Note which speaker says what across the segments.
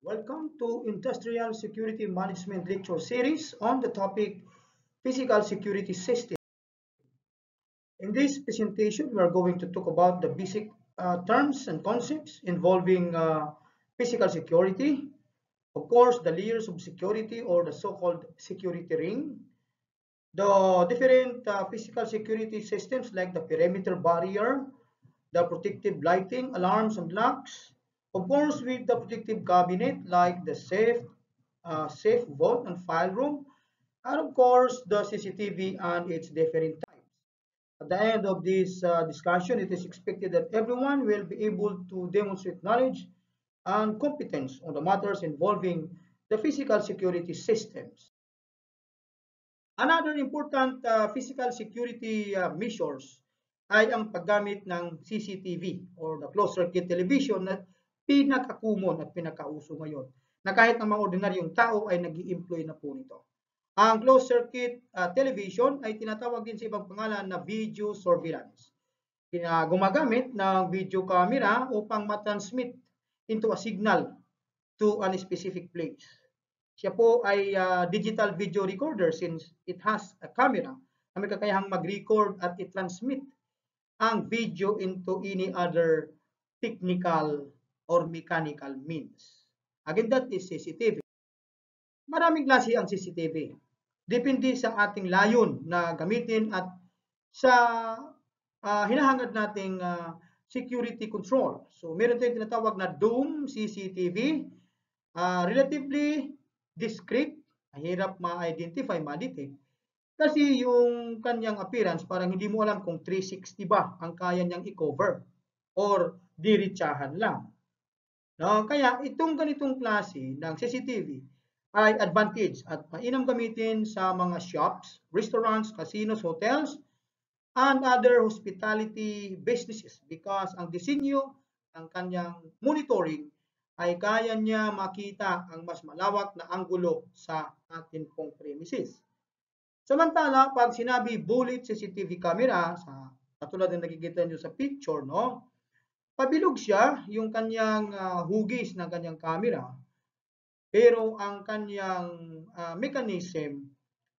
Speaker 1: Welcome to Industrial Security Management Lecture Series on the topic Physical Security System. In this presentation, we are going to talk about the basic terms and concepts involving physical security, of course, the layers of security or the so-called security ring, the different physical security systems like the perimeter barrier, the protective lighting, alarms and locks, of course with the protective cabinet like the safe vault and file room, and of course the CCTV and its different types. At the end of this discussion, it is expected that everyone will be able to demonstrate knowledge and competence on the matters involving the physical security systems. Another important physical security measures ay ang paggamit ng CCTV or the closed circuit television na pinaka-common at pinaka-uso ngayon na kahit ang mga ordinaryong tao ay nag-i-employ na po nito. Ang closed circuit television ay tinatawag din sa ibang pangalan na video surveillance. Gumagamit ng video camera upang matransmit into a signal to a specific place. Siya po ay digital video recorder since it has a camera na may kakayahang mag-record at i-transmit ang video into any other technical or mechanical means. Again, that is CCTV. Maraming klase ang CCTV. Depende sa ating layon na gamitin at sa hinahangad nating security control. So, meron tayong tinatawag na dome CCTV, relatively discrete, mahirap ma-identify, ma-detect. Kasi yung kanyang appearance, parang hindi mo alam kung 360 ba ang kaya niyang i-cover or diretsahan lang. No? Kaya itong ganitong klase ng CCTV ay advantage at mainam gamitin sa mga shops, restaurants, casinos, hotels, and other hospitality businesses because ang disenyo ng kanyang monitoring ay kaya niya makita ang mas malawak na anggulo sa atin pong premises. Samantala, pag sinabi bullet CCTV camera, katulad ng nakikita nyo sa picture, no? Pabilog siya yung kanyang hugis ng kanyang camera, pero ang kanyang mechanism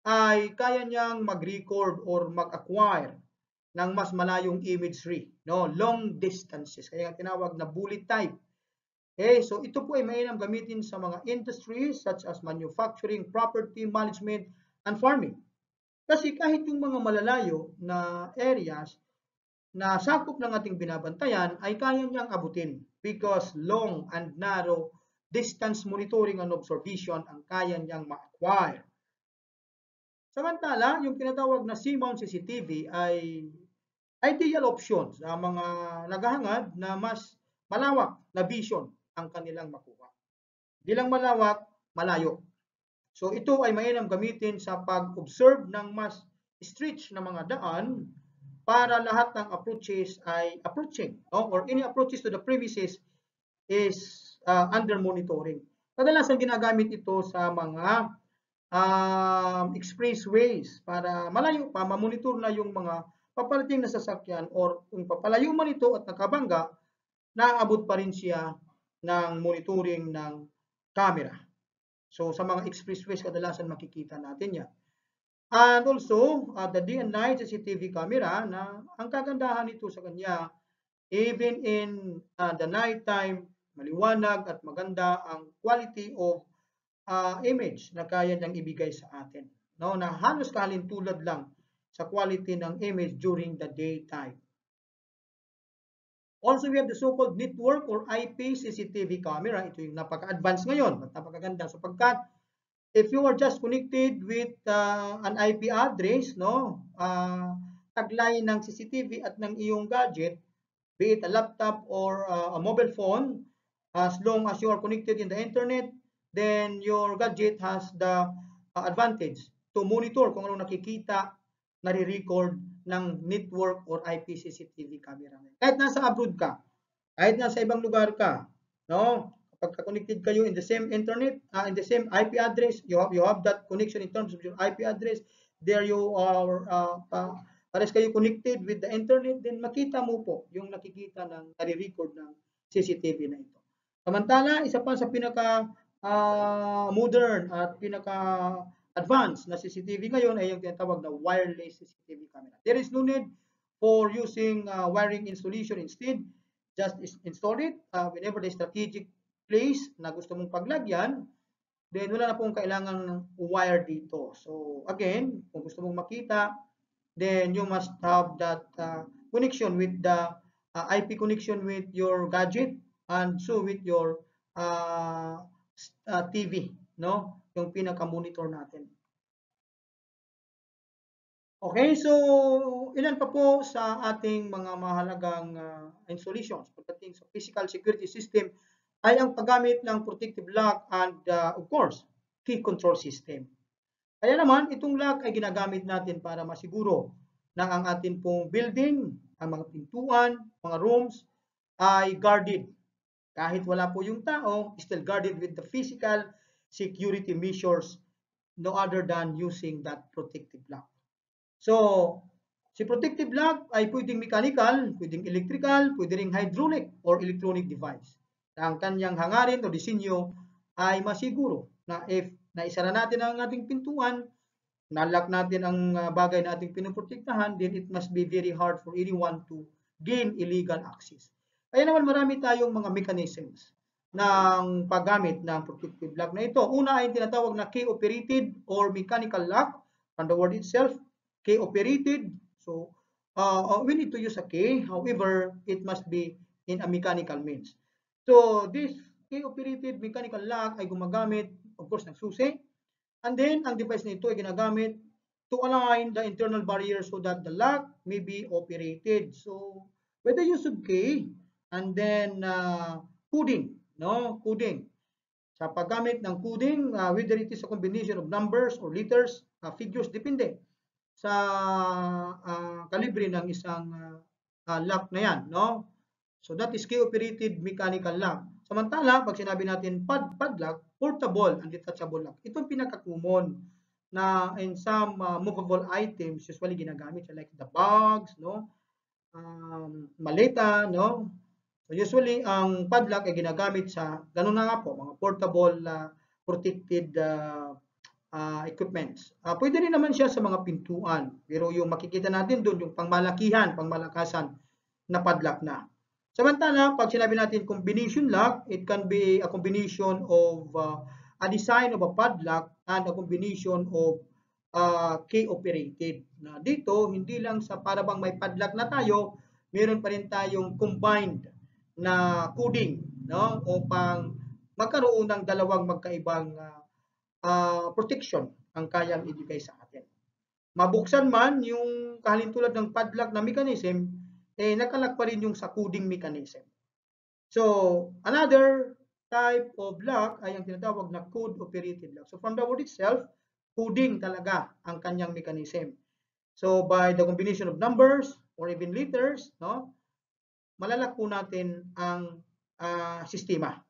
Speaker 1: ay kaya niyang mag-record or mag-acquire ng mas malayong imagery, no? Long distances, kaya tinawag na bullet type. Okay, so ito po ay mainam gamitin sa mga industries such as manufacturing, property management, and farming. Kasi kahit yung mga malalayo na areas na sakop ng ating binabantayan ay kaya niyang abutin because long and narrow distance monitoring and observation ang kaya niyang ma-acquire. Samantala, yung tinatawag na C-mount CCTV ay ideal option sa mga naghahangad na mas malawak na vision ang kanilang makuha. Di lang malawak, malayo. So ito ay mainam gamitin sa pag-observe ng mas stretch na mga daan para lahat ng approaches ay approaching, no? Or any approaches to the premises is under monitoring. Kadalasan ginagamit ito sa mga expressways para malayo pa, mamonitor na yung mga paparating na sasakyan or kung papalayo man ito at nakabangga, naaabot pa rin siya ng monitoring ng camera. So sa mga expressways kadalasan makikita natin yan. And also, the day and night CCTV camera na ang kagandahan nito sa kanya, even in the night time, maliwanag at maganda ang quality of image na kaya niyang ibigay sa atin. No, na halos kalintulad lang sa quality ng image during the daytime. Also, we have the so-called network or IP CCTV camera. Ito yung napaka-advanced ngayon at napakaganda sapagkat if you are just connected with an IP address, no, taglay ng CCTV at ng iyong gadget, be it a laptop or a mobile phone, as long as you are connected in the internet, then your gadget has the advantage to monitor kung ano nakikita, nare-record ng network or IP CCTV camera. Kahit nasa abroad ka, kahit nasa ibang lugar ka, no? Kapag connected kayo in the same internet, in the same IP address, you have that connection in terms of your IP address, there you are, pares kayo connected with the internet, then makita mo po yung nakikita ng nare-record ng CCTV na ito. Samantala, isa pa sa pinaka modern at pinaka advanced na CCTV ngayon ay yung tinatawag na wireless CCTV camera. There is no need for using wiring installation. Instead, just install it whenever the strategic place na gusto mong paglagyan, then wala na pong kailangan wire dito. So again, kung gusto mong makita, then you must have that connection with the IP connection with your gadget and so with your TV, no? Yung pinaka-monitor natin. Okay, so ilan pa po sa ating mga mahalagang installations pagdating sa physical security system ay ang paggamit ng protective lock and of course, key control system. Kaya naman, itong lock ay ginagamit natin para masiguro na ang atin pong building, ang mga pintuan, mga rooms ay guarded. Kahit wala po yung tao, still guarded with the physical security measures no other than using that protective lock. So, si protective lock ay pwedeng mechanical, pwedeng electrical, pwede ring hydraulic or electronic device. Ang kanyang hangarin o disenyo ay masiguro na if naisara natin ang ating pintuan, nalock natin ang bagay na ating pinoprotektahan, then it must be very hard for anyone to gain illegal access. Kaya naman marami tayong mga mechanisms ng paggamit ng protective lock na ito. Una ay tinatawag na key-operated or mechanical lock, from the word itself, key-operated. So, we need to use a key. However, it must be in a mechanical means. So, this key-operated mechanical lock ay gumagamit, of course, ng susi. And then, ang device nito ay ginagamit to align the internal barrier so that the lock may be operated. So, with the use of key and then coding, no? Coding. Sa paggamit ng coding, whether it is a combination of numbers or letters, figures, depende sa kalibre ng isang lock na yan, no? So that is key-operated mechanical lock. Samantala, pag sinabi natin padlock, portable and detachable lock. Ito ang pinaka-common na in some movable items usually ginagamit like the bags, no? Maleta, no? So usually ang padlock ay ginagamit sa ganun na nga po, mga portable protected equipments. Pwede rin naman siya sa mga pintuan, pero yung makikita natin doon yung pangmalakihan, pangmalakasan na padlock na. Samantala, pag sinabi natin combination lock, it can be a combination of a design of a padlock and a combination of key-operated. Na dito, hindi lang sa para bang may padlock na tayo, meron pa rin tayong combined na coding, no? Upang magkaroon ng dalawang magkaibang protection ang kayang ibigay sa atin. Mabuksan man yung kahalintulad ng padlock na mechanism, nakalak pa rin yung sa coding mechanism. So, another type of lock ay ang tinatawag na code-operated lock. So, from the word itself, coding talaga ang kanyang mechanism. So, by the combination of numbers or even letters, no, malalak po natin ang sistema.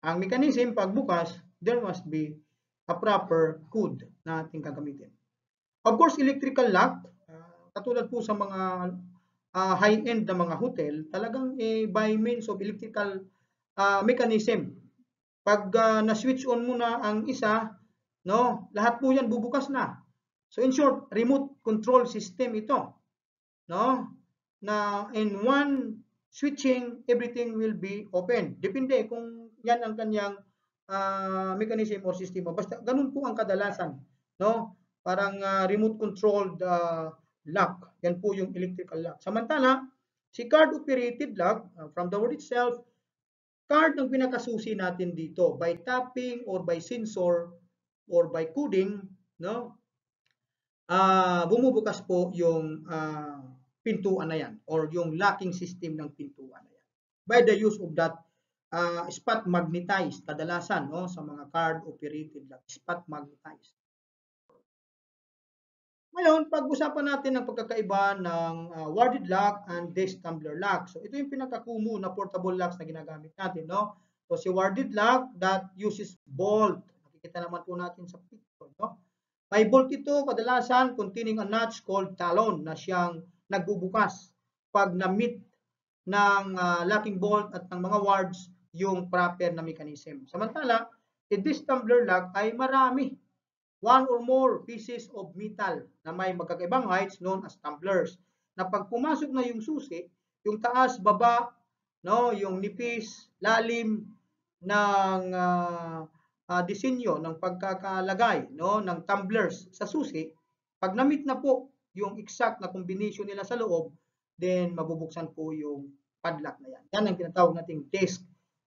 Speaker 1: Ang mechanism, pagbukas, there must be a proper code na ating gagamitin. Of course, electrical lock, katulad po sa mga high-end na mga hotel, talagang by means of electrical mechanism. Pag na-switch on mo na ang isa, no, lahat po yan bubukas na. So in short, remote control system ito, no, na in one switching, everything will be open. Depende kung yan ang kanyang mechanism or sistema. Basta ganun po ang kadalasan, no? Parang remote controlled lock. Yan po yung electrical lock. Samantala, si card operated lock, from the word itself, card ang pinakasusi natin dito by tapping or by sensor or by coding, no? Bumubukas po yung pintuan na yan or yung locking system ng pintuan na yan by the use of that spot magnetized, kadalasan, no, sa mga card operated lock, spot magnetized. Ngayon, pag-usapan natin ang pagkakaiba ng warded lock and desk tumbler lock. So ito yung pinaka-common na portable locks na ginagamit natin, no? So si warded lock that uses bolt. Nakikita naman po natin sa picture, no? May bolt ito kadalasan containing a notch called talon na siyang nagbubukas pag na-meet ng locking bolt at ng mga wards yung proper na mechanism. Samantala, this tumbler lock ay marami. One or more pieces of metal na may magkakaibang heights known as tumblers. Na pag pumasok na yung susi, yung taas, baba, no, yung nipis, lalim ng disenyo ng pagkakalagay, no, ng tumblers sa susi, pag na-meet na po yung exact na combination nila sa loob, then mabubuksan po yung padlock na yan. Yan ang tinatawag nating desk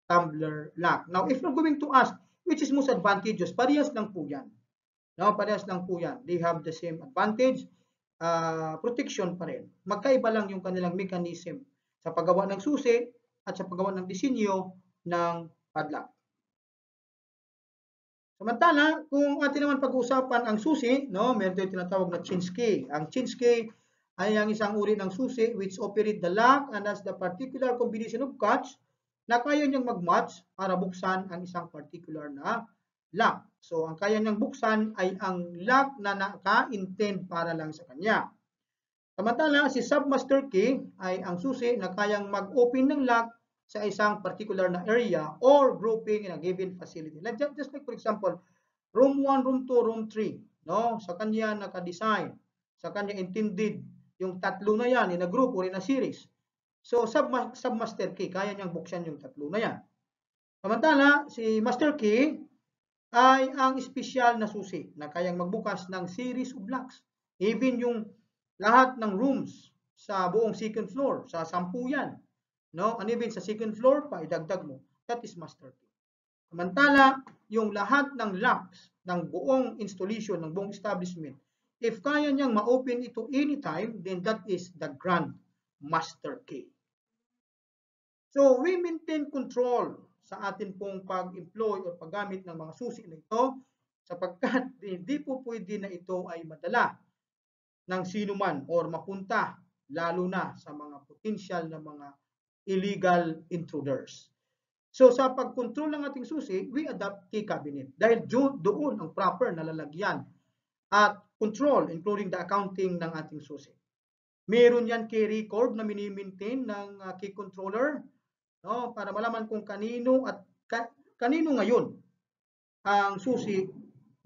Speaker 1: tumbler lock. Now, if you're going to ask, which is most advantageous, parehas lang po yan. No, parehas lang po yan. They have the same advantage, protection pa rin. Magkaiba lang yung kanilang mechanism sa paggawa ng susi at sa paggawa ng disenyo ng padlock. Samantala, kung atin naman pag-uusapan ang susi, no, meron tayong tinatawag na chinch key. Ang chinch key ay ang isang uri ng susi which operate the lock and has the particular combination of cuts na kaya niyang mag-match para buksan ang isang particular na lock. So, ang kaya niyang buksan ay ang lock na naka-intend para lang sa kanya. Samantala, si submaster key ay ang susi na kayang mag-open ng lock sa isang particular na area or grouping in a given facility. Like, just like for example, room 1, room 2, room 3, no? Sa kanya naka-design, sa kanya intended yung tatlo na yan in a group or in a series. So, submaster key, kaya niyang buksan yung tatlo na yan. Samantala, si master key ay ang espesyal na susi na kayang magbukas ng series of locks. Even yung lahat ng rooms sa buong second floor, sa 10 yan, no? And even sa second floor pa, idagdag mo. That is master key. Samantala, yung lahat ng locks ng buong installation, ng buong establishment, if kaya niyang ma-open ito anytime, then that is the grand master key. So, we maintain control sa atin pong pag-employ o paggamit ng mga susi na ito sapagkat hindi po pwede na ito ay madala ng sino man or mapunta lalo na sa mga potential na mga illegal intruders. So sa pag-control ng ating susi, we adopt key cabinet dahil doon ang proper na lalagyan at control including the accounting ng ating susi. Meron yan key record na mini-maintain ng key controller, no, para malaman kung kanino at kanino ngayon ang susi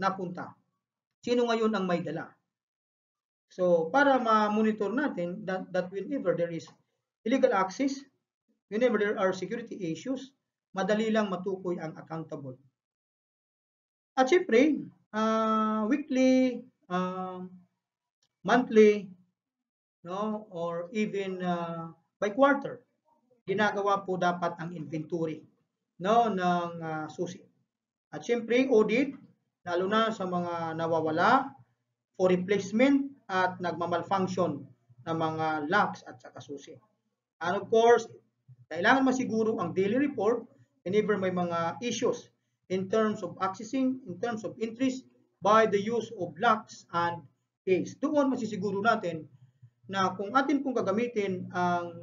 Speaker 1: napunta. Sino ngayon ang may dala. So, para ma-monitor natin that whenever there is illegal access, whenever there are security issues, madali lang matukoy ang accountable. At syempre, weekly, monthly, no, or even by quarter, ginagawa po dapat ang inventory, no, ng susi. At syempre, audit, lalo na sa mga nawawala, for replacement at nagmamalfunction ng mga locks at saka susi. And of course, kailangan masiguro ang daily report whenever may mga issues in terms of accessing, in terms of entries by the use of locks and keys. Doon masisiguro natin na kung atin pong gagamitin ang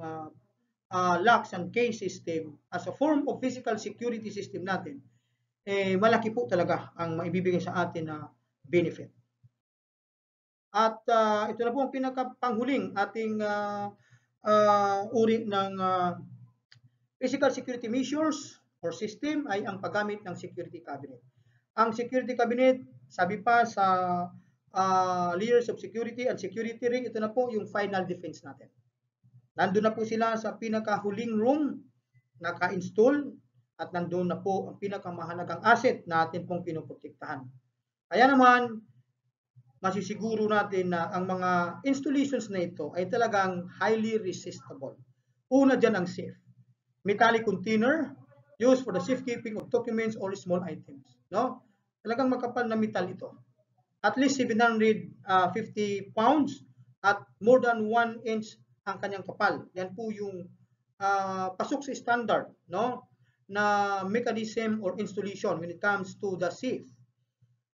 Speaker 1: locks and key system as a form of physical security system natin, malaki po talaga ang maibibigay sa atin na benefit. At ito na po ang pinakapanghuling ating uri ng physical security measures or system ay ang paggamit ng security cabinet. Ang security cabinet, sabi pa sa layers of security and security ring, ito na po yung final defense natin. Nandun na po sila sa pinakahuling room, naka-install, at nandun na po ang pinakamahalagang asset natin pong pinoprotektahan. Kaya naman, masisiguro natin na ang mga installations na ito ay talagang highly resistible. Una dyan ang safe. Metallic container used for the safekeeping of documents or small items. No? Talagang makapal na metal ito. At least 750 pounds at more than 1 inch ang kanyang kapal. Yan po yung pasok sa standard, no, na mechanism or installation when it comes to the safe.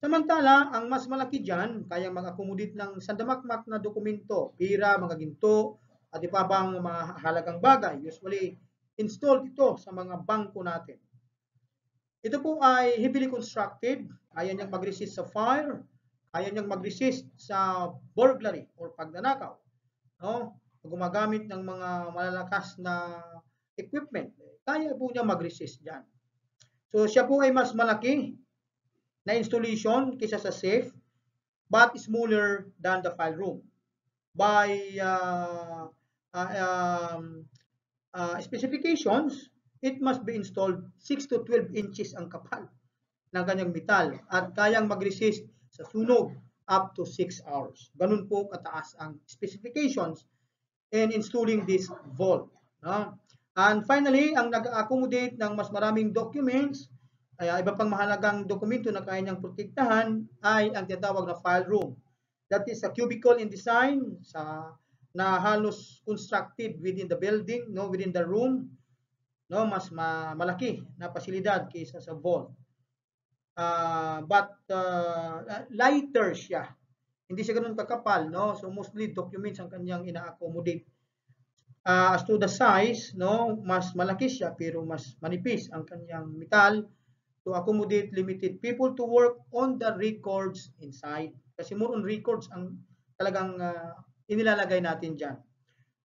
Speaker 1: Samantala, ang mas malaki dyan, kaya mag-accommodate ng sandamakmak na dokumento, pira, mga ginto, at iba bang mahalagang bagay. Usually, installed ito sa mga bangko natin. Ito po ay heavily constructed, kaya niyang mag-resist sa fire, kaya niyang mag-resist sa burglary or pagnanakaw. No? Gumagamit ng mga malalakas na equipment. kaya po niya mag-resist dyan. So siya po ay mas malaki na installation kaysa sa safe, but smaller than the file room. By specifications, it must be installed 6 to 12 inches ang kapal ng kanyang metal at kayang mag-resist sa sunog up to 6 hours. Ganun po kataas ang specifications in installing this vault. And finally, ang nag-accommodate ng mas maraming documents, kaya iba pang mahalagang dokumento na kaya niyang protektahan ay ang tinatawag na file room. That is a cubicle in design na halos constructed within the building, within the room, mas malaki na pasilidad kaysa sa vault. But lighter siya. Hindi siya ganoon kakapal, So mostly documents ang kanyang ina-accommodate. As to the size, mas malaki siya pero mas manipis ang kanyang metal to accommodate limited people to work on the records inside. Kasi more on records ang talagang inilalagay natin dyan.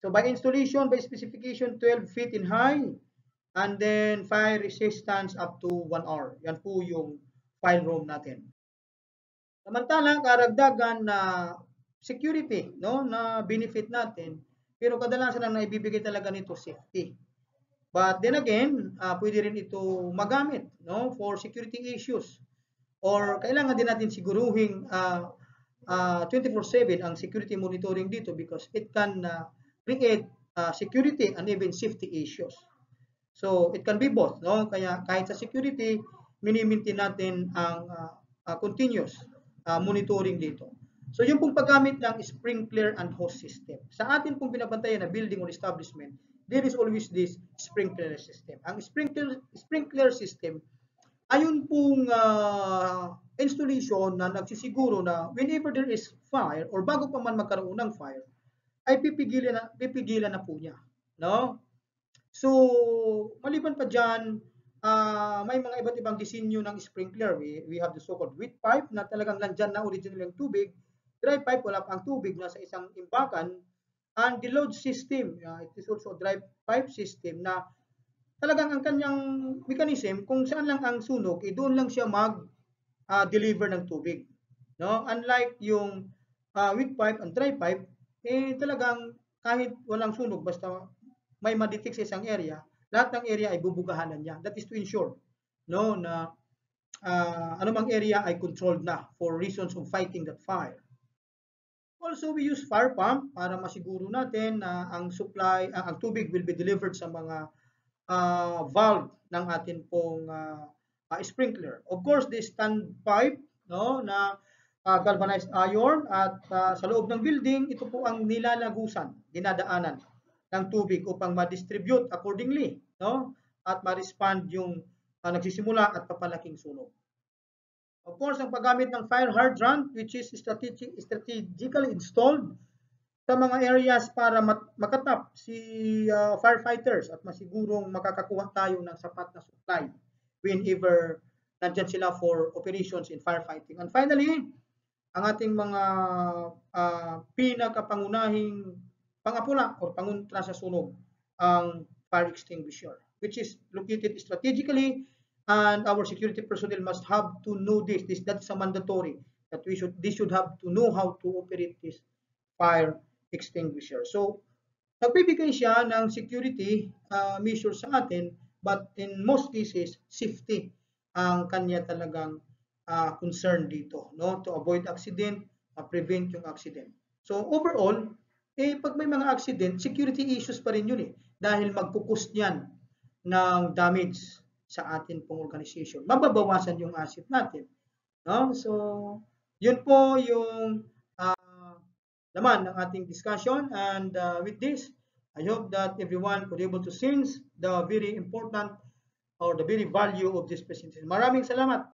Speaker 1: So by installation, by specification, 12 feet in height and then fire resistance up to 1 hour. Yan po yung file room natin. Samantalang karagdagan na security, na benefit natin, pero kadalasan ang naibibigay talaga nito safety. But then again, pwede rin ito magamit, for security issues. Or kailangan din natin siguruhin 24/7 ang security monitoring dito because it can create security and even safety issues. So it can be both, Kaya kahit sa security, mini-maintain natin ang continuous monitoring dito. So yung pong paggamit ng sprinkler and hose system. Sa atin pong binabantayan na building or establishment, there is always this sprinkler system. Ang sprinkler system, ayun pong installation na nagsisiguro na whenever there is fire or bago pa man magkaroon ng fire, ay pipigilan na po niya. So, maliban pa dyan, may mga iba't ibang disenyo ng sprinkler. We have the so-called wet pipe na talagang nandyan na original yung tubig. Dry pipe, wala pa ang tubig, nasa isang imbakan. And the load system, it is also a dry pipe system na talagang ang kanyang mechanism, kung saan lang ang sunog, doon lang siya mag-deliver ng tubig. Unlike yung wet pipe and dry pipe, talagang kahit walang sunog, basta may ma-detect sa isang area, lahat ng area ay bubugahanan niya. That is to ensure na anumang area ay controlled na for reasons of fighting that fire. Also, we use fire pump para masiguro natin na ang supply, ang tubig will be delivered sa mga valve ng atin pong sprinkler. Of course, the standpipe, na galvanized iron at sa loob ng building, ito po ang nilalagusan, dinadaanan ng tubig upang ma-distribute accordingly, at ma-respond yung nagsisimula at papalaking sunog. Of course, ang paggamit ng fire hydrant, which is strategically installed sa mga areas para makatap si firefighters at masigurong makakakuha tayo ng sapat na supply whenever nandyan sila for operations in firefighting. And finally, ang ating mga pinakapangunahing pangapula o pangontra sa sunog, ang fire extinguisher, which is located strategically. And our security personnel must have to know this. That's a mandatory that they should have to know how to operate this fire extinguisher. So, nagbibigay siya ng security measures sa atin, but in most cases, safety ang kanya talagang concern dito, to avoid accident, prevent yung accident. So, overall, pag may mga accident, security issues pa rin yun dahil magkukus niyan ng damage sa atin pong organization. Mababawasan yung asset natin. So, yun po yung laman ng ating discussion. And with this, I hope that everyone could able to sense the very important or the very value of this presentation. Maraming salamat.